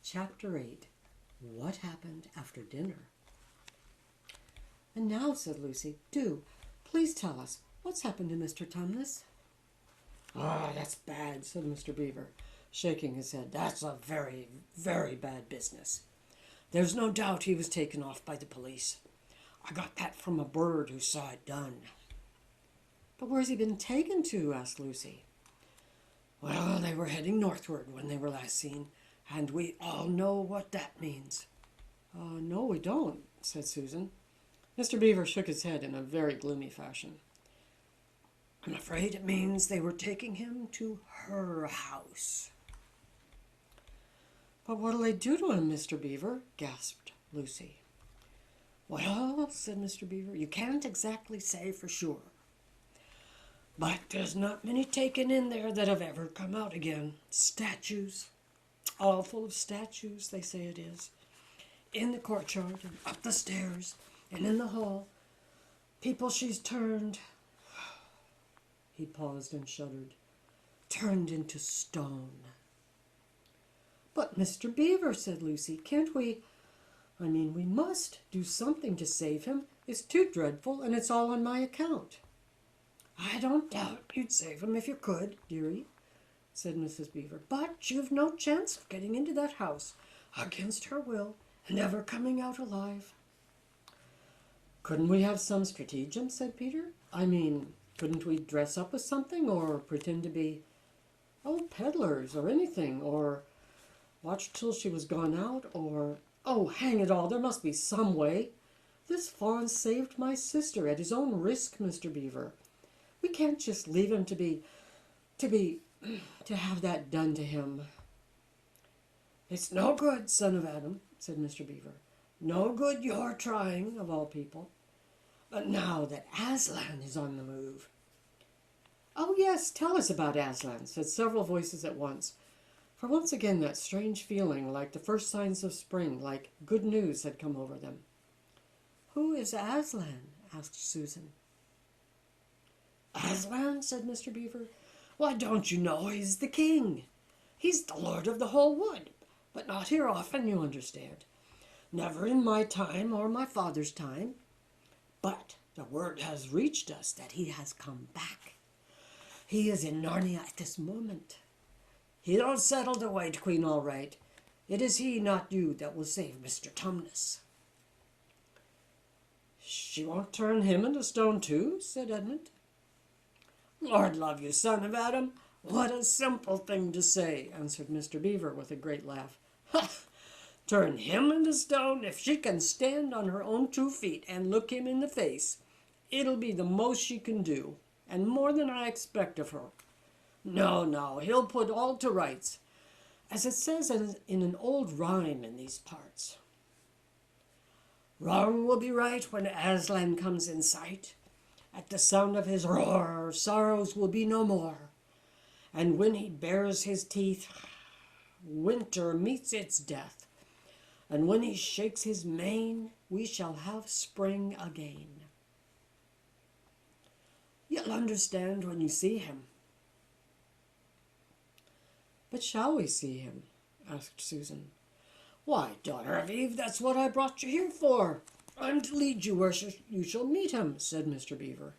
Chapter 8. What Happened After Dinner? And now, said Lucy, do, please tell us, what's happened to Mr. Tumnus? Ah, that's bad, said Mr. Beaver, shaking his head. That's a very, very bad business. There's no doubt he was taken off by the police. I got that from a bird who saw it done. But where's he been taken to? Asked Lucy. Well, they were heading northward when they were last seen, and we all know what that means. No, we don't, said Susan. Mr. Beaver shook his head in a very gloomy fashion. I'm afraid it means they were taking him to her house. But what'll they do to him, Mr. Beaver? Gasped Lucy. Well, said Mr. Beaver, you can't exactly say for sure. But there's not many taken in there that have ever come out again. Statues, all full of statues, they say it is. In the courtyard, and up the stairs, and in the hall. People she's turned. He paused and shuddered. Turned into stone. But Mr. Beaver, said Lucy, can't we... we must do something to save him. It's too dreadful, and it's all on my account. I don't doubt you'd save him if you could, dearie, said Mrs. Beaver. But you've no chance of getting into that house against her will and ever coming out alive. Couldn't we have some stratagem, said Peter. Couldn't we dress up as something or pretend to be, peddlers or anything, or watch till she was gone out, or... Oh, hang it all, there must be some way. This fawn saved my sister at his own risk, Mr. Beaver. We can't just leave him to have that done to him. It's no good, son of Adam, said Mr. Beaver. No good your trying, of all people. But now that Aslan is on the move... Oh, yes, tell us about Aslan, said several voices at once. For once again that strange feeling, like the first signs of spring, like good news had come over them. Who is Aslan? Asked Susan. Aslan, said Mr. Beaver. Why, don't you know he's the king? He's the lord of the whole wood, but not here often, you understand. Never in my time or my father's time. But the word has reached us that he has come back. He is in Narnia at this moment. He'll settle the White Queen all right. It is he, not you, that will save Mr. Tumnus. She won't turn him into stone too, said Edmund. Lord love you, son of Adam, what a simple thing to say, answered Mr. Beaver with a great laugh. Ha! Turn him into stone? If she can stand on her own 2 feet and look him in the face, it'll be the most she can do, and more than I expect of her. No, he'll put all to rights, as it says in an old rhyme in these parts. Wrong will be right when Aslan comes in sight. At the sound of his roar, sorrows will be no more. And when he bares his teeth, winter meets its death. And when he shakes his mane, we shall have spring again. You'll understand when you see him. But shall we see him? Asked Susan. Why, daughter of Eve, that's what I brought you here for. I'm to lead you where you shall meet him, said Mr. Beaver.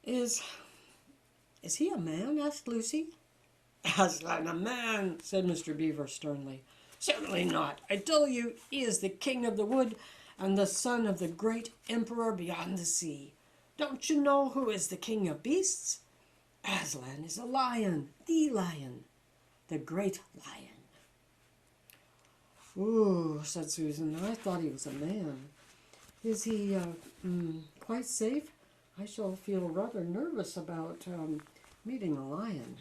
Is he a man? Asked Lucy. Aslan a man, said Mr. Beaver sternly. Certainly not. I tell you, he is the king of the wood and the son of the great emperor beyond the sea. Don't you know who is the king of beasts? Aslan is a lion, the great lion. Ooh, said Susan, I thought he was a man. Is he quite safe? I shall feel rather nervous about meeting a lion.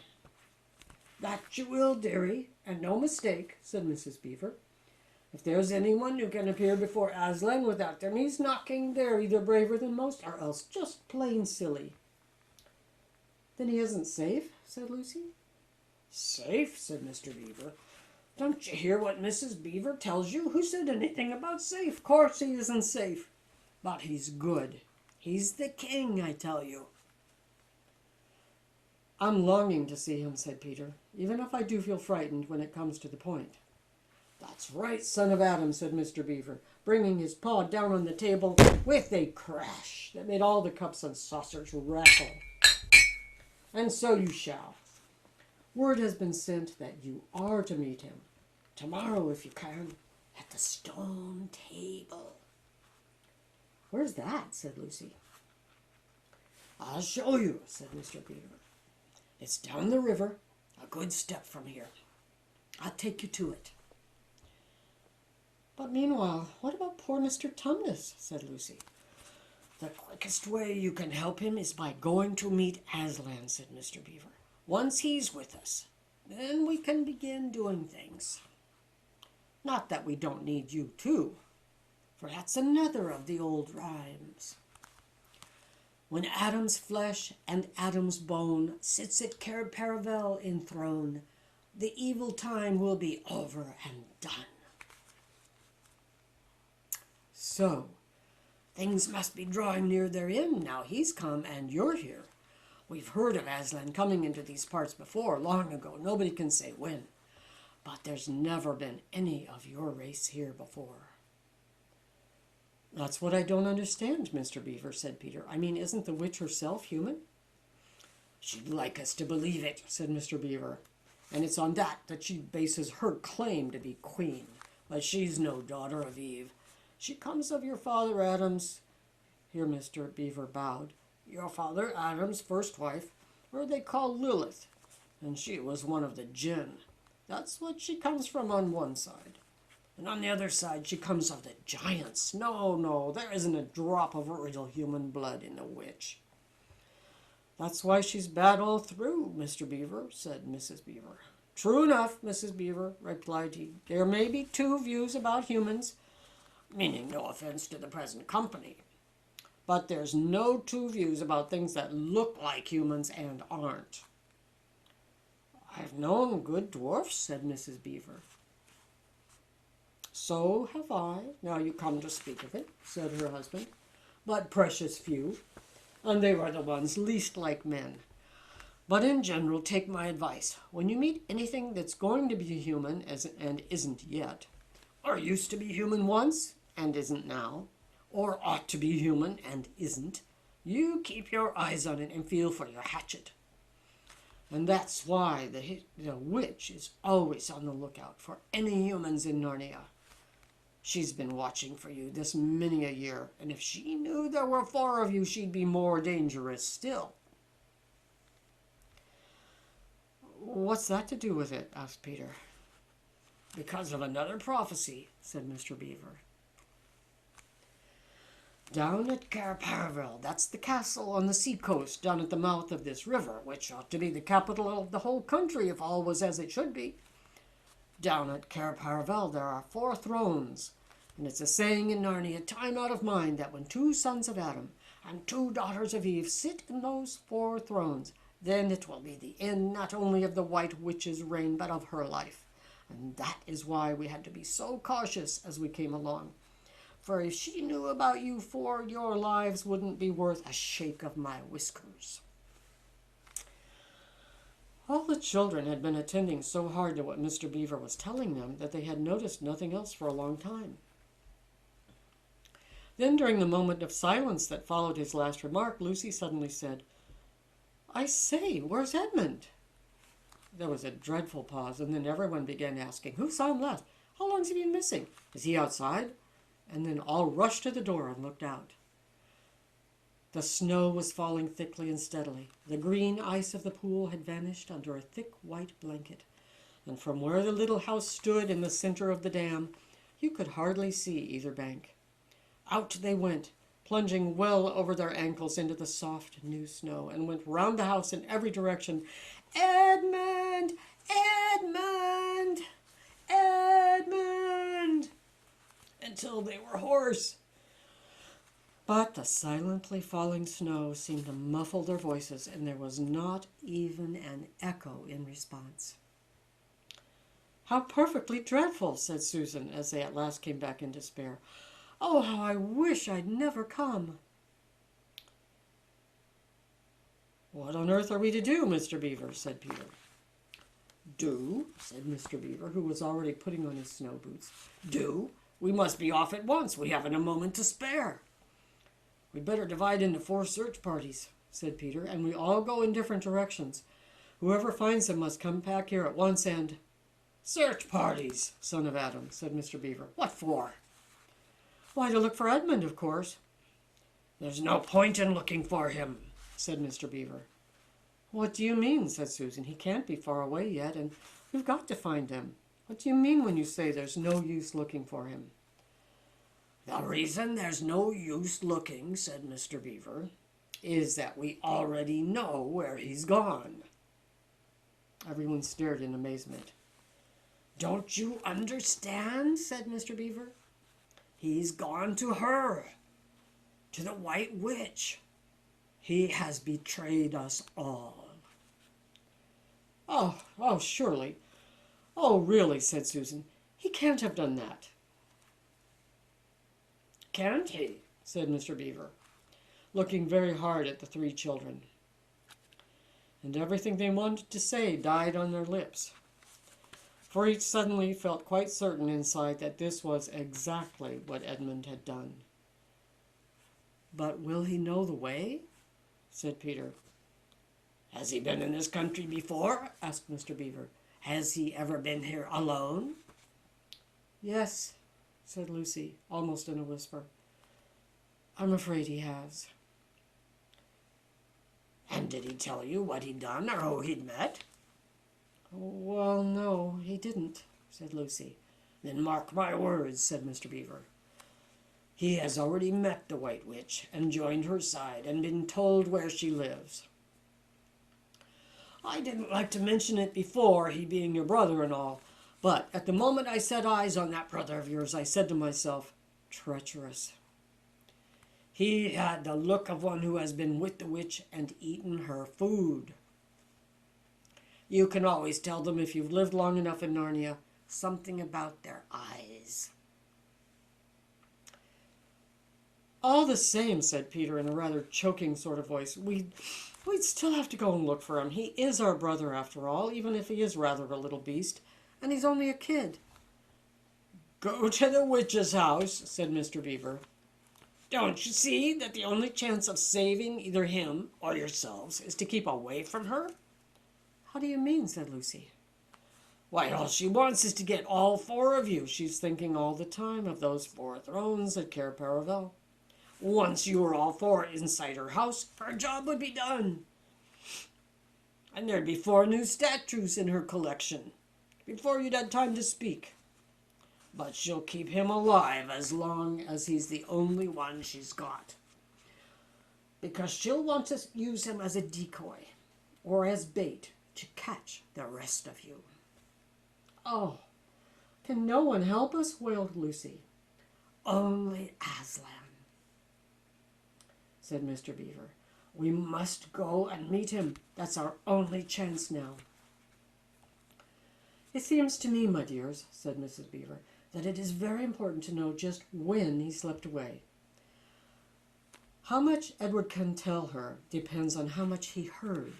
That you will, dearie, and no mistake, said Mrs. Beaver. If there's anyone who can appear before Aslan without their knees knocking, they're either braver than most or else just plain silly. Then he isn't safe, said Lucy. Safe, said Mr. Beaver. Don't you hear what Mrs. Beaver tells you? Who said anything about safe? Of course he isn't safe. But he's good. He's the king, I tell you. I'm longing to see him, said Peter, even if I do feel frightened when it comes to the point. That's right, son of Adam, said Mr. Beaver, bringing his paw down on the table with a crash that made all the cups and saucers rattle. And so you shall. Word has been sent that you are to meet him, tomorrow if you can, at the stone table. Where's that? Said Lucy. I'll show you, said Mr. Beaver. It's down the river, a good step from here. I'll take you to it. But meanwhile, what about poor Mr. Tumnus? Said Lucy. The quickest way you can help him is by going to meet Aslan, said Mr. Beaver. Once he's with us, then we can begin doing things. Not that we don't need you too, for that's another of the old rhymes. When Adam's flesh and Adam's bone sits at Cair Paravel enthroned, the evil time will be over and done. So, things must be drawing near their end now he's come and you're here. We've heard of Aslan coming into these parts before, long ago. Nobody can say when. But there's never been any of your race here before. That's what I don't understand, Mr. Beaver, said Peter. I mean, isn't the witch herself human? She'd like us to believe it, said Mr. Beaver. And it's on that she bases her claim to be queen. But she's no daughter of Eve. She comes of your father Adam's, here Mr. Beaver bowed, your father Adam's first wife, or they call Lilith, and she was one of the jinn. That's what she comes from on one side. And on the other side she comes of the giants. No, there isn't a drop of real human blood in the witch. That's why she's bad all through, Mr. Beaver, said Mrs. Beaver. True enough, Mrs. Beaver, replied he. There may be two views about humans, meaning no offense to the present company. But there's no two views about things that look like humans and aren't. I've known good dwarfs, said Mrs. Beaver. So have I, now you come to speak of it, said her husband, but precious few, and they were the ones least like men. But in general, take my advice. When you meet anything that's going to be human and isn't yet, or used to be human once and isn't now, or ought to be human and isn't, you keep your eyes on it and feel for your hatchet. And that's why the witch is always on the lookout for any humans in Narnia. She's been watching for you this many a year, and if she knew there were 4 of you, she'd be more dangerous still. What's that to do with it? Asked Peter. Because of another prophecy, said Mr. Beaver. Down at Cair Paravel, that's the castle on the seacoast down at the mouth of this river, which ought to be the capital of the whole country if all was as it should be. Down at Cair Paravel there are 4 thrones, and it's a saying in Narnia, time out of mind, that when 2 sons of Adam and 2 daughters of Eve sit in those 4 thrones, then it will be the end not only of the White Witch's reign, but of her life. And that is why we had to be so cautious as we came along. For if she knew about you 4, your lives wouldn't be worth a shake of my whiskers. All the children had been attending so hard to what Mr. Beaver was telling them that they had noticed nothing else for a long time. Then, during the moment of silence that followed his last remark, Lucy suddenly said, I say, where's Edmund? There was a dreadful pause, and then everyone began asking, who saw him last? How long's he been missing? Is he outside? And then all rushed to the door and looked out. The snow was falling thickly and steadily. The green ice of the pool had vanished under a thick white blanket, and from where the little house stood in the center of the dam, you could hardly see either bank. Out they went, plunging well over their ankles into the soft new snow, and went round the house in every direction. Edmund! Edmund! Edmund! Until they were hoarse. But the silently falling snow seemed to muffle their voices, and there was not even an echo in response. How perfectly dreadful, said Susan, as they at last came back in despair. Oh, how I wish I'd never come. What on earth are we to do, Mr. Beaver? Said Peter. Do, said Mr. Beaver, who was already putting on his snow boots. Do? We must be off at once. We haven't a moment to spare. We'd better divide into 4 search parties, said Peter, and we all go in different directions. Whoever finds them must come back here at once and... Search parties, son of Adam, said Mr. Beaver. What for? Why, to look for Edmund, of course. There's no point in looking for him, said Mr. Beaver. What do you mean, said Susan. He can't be far away yet, and we've got to find him. What do you mean when you say there's no use looking for him? The reason there's no use looking, said Mr. Beaver, is that we already know where he's gone. Everyone stared in amazement. Don't you understand, said Mr. Beaver. He's gone to her, to the White Witch. He has betrayed us all. Oh, surely. Oh, really, said Susan. He can't have done that. Can't he? Said Mr. Beaver, looking very hard at the 3 children. And everything they wanted to say died on their lips. For each suddenly felt quite certain inside that this was exactly what Edmund had done. But will he know the way? Said Peter. Has he been in this country before? Asked Mr. Beaver. Has he ever been here alone? Yes, said Lucy, almost in a whisper. I'm afraid he has. And did he tell you what he'd done or who he'd met? Well, no, he didn't, said Lucy. Then mark my words, said Mr. Beaver. He has already met the White Witch and joined her side and been told where she lives. I didn't like to mention it before, he being your brother and all, but at the moment I set eyes on that brother of yours, I said to myself, treacherous. He had the look of one who has been with the witch and eaten her food. You can always tell them if you've lived long enough in Narnia, something about their eyes. All the same, said Peter in a rather choking sort of voice, we'd still have to go and look for him. He is our brother after all, even if he is rather a little beast, and he's only a kid. Go to the witch's house, said Mr. Beaver. Don't you see that the only chance of saving either him or yourselves is to keep away from her? How do you mean, said Lucy. Why, all she wants is to get all 4 of you. She's thinking all the time of those 4 thrones at Cair Paravel. Once you were all 4 inside her house, her job would be done. And there'd be 4 new statues in her collection before you'd had time to speak. But she'll keep him alive as long as he's the only one she's got. Because she'll want to use him as a decoy or as bait to catch the rest of you. Oh, can no one help us? Wailed Lucy. Only Aslan, said Mr. Beaver. We must go and meet him. That's our only chance now. It seems to me, my dears, said Mrs. Beaver, that it is very important to know just when he slipped away. How much Edward can tell her depends on how much he heard.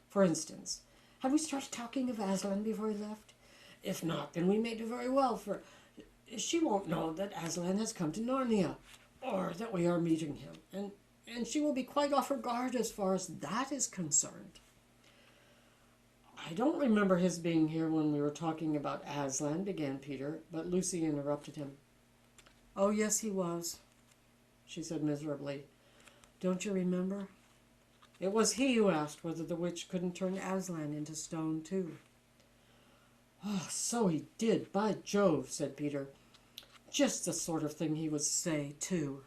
For instance, have we started talking of Aslan before he left? If not, then we may do very well, for she won't know that Aslan has come to Narnia, or that we are meeting him, and she will be quite off her guard as far as that is concerned. I don't remember his being here when we were talking about Aslan, began Peter, but Lucy interrupted him. Oh, yes, he was, she said miserably. Don't you remember? It was he who asked whether the witch couldn't turn Aslan into stone, too. Oh, so he did, by Jove, said Peter. Just the sort of thing he would say, too.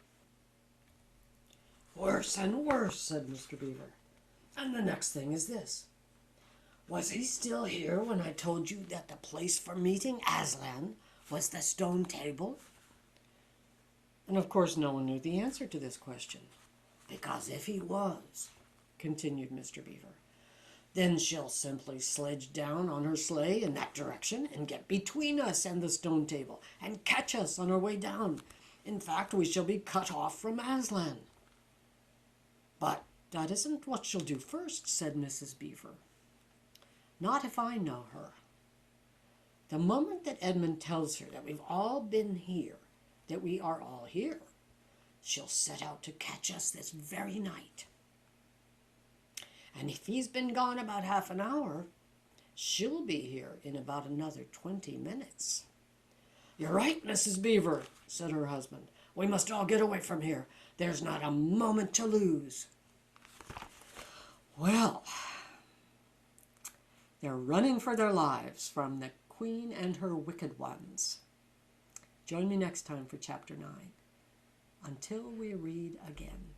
Worse and worse, said Mr. Beaver. And the next thing is this. Was he still here when I told you that the place for meeting Aslan was the stone table? And of course no one knew the answer to this question. Because if he was, continued Mr. Beaver, then she'll simply sledge down on her sleigh in that direction and get between us and the stone table and catch us on our way down. In fact, we shall be cut off from Aslan. But that isn't what she'll do first, said Mrs. Beaver. Not if I know her. The moment that Edmund tells her that we've all been here, that we are all here, she'll set out to catch us this very night. And if he's been gone about half an hour, she'll be here in about another 20 minutes. You're right, Mrs. Beaver, said her husband. We must all get away from here. There's not a moment to lose. Well, they're running for their lives from the Queen and her wicked ones. Join me next time for Chapter 9. Until we read again.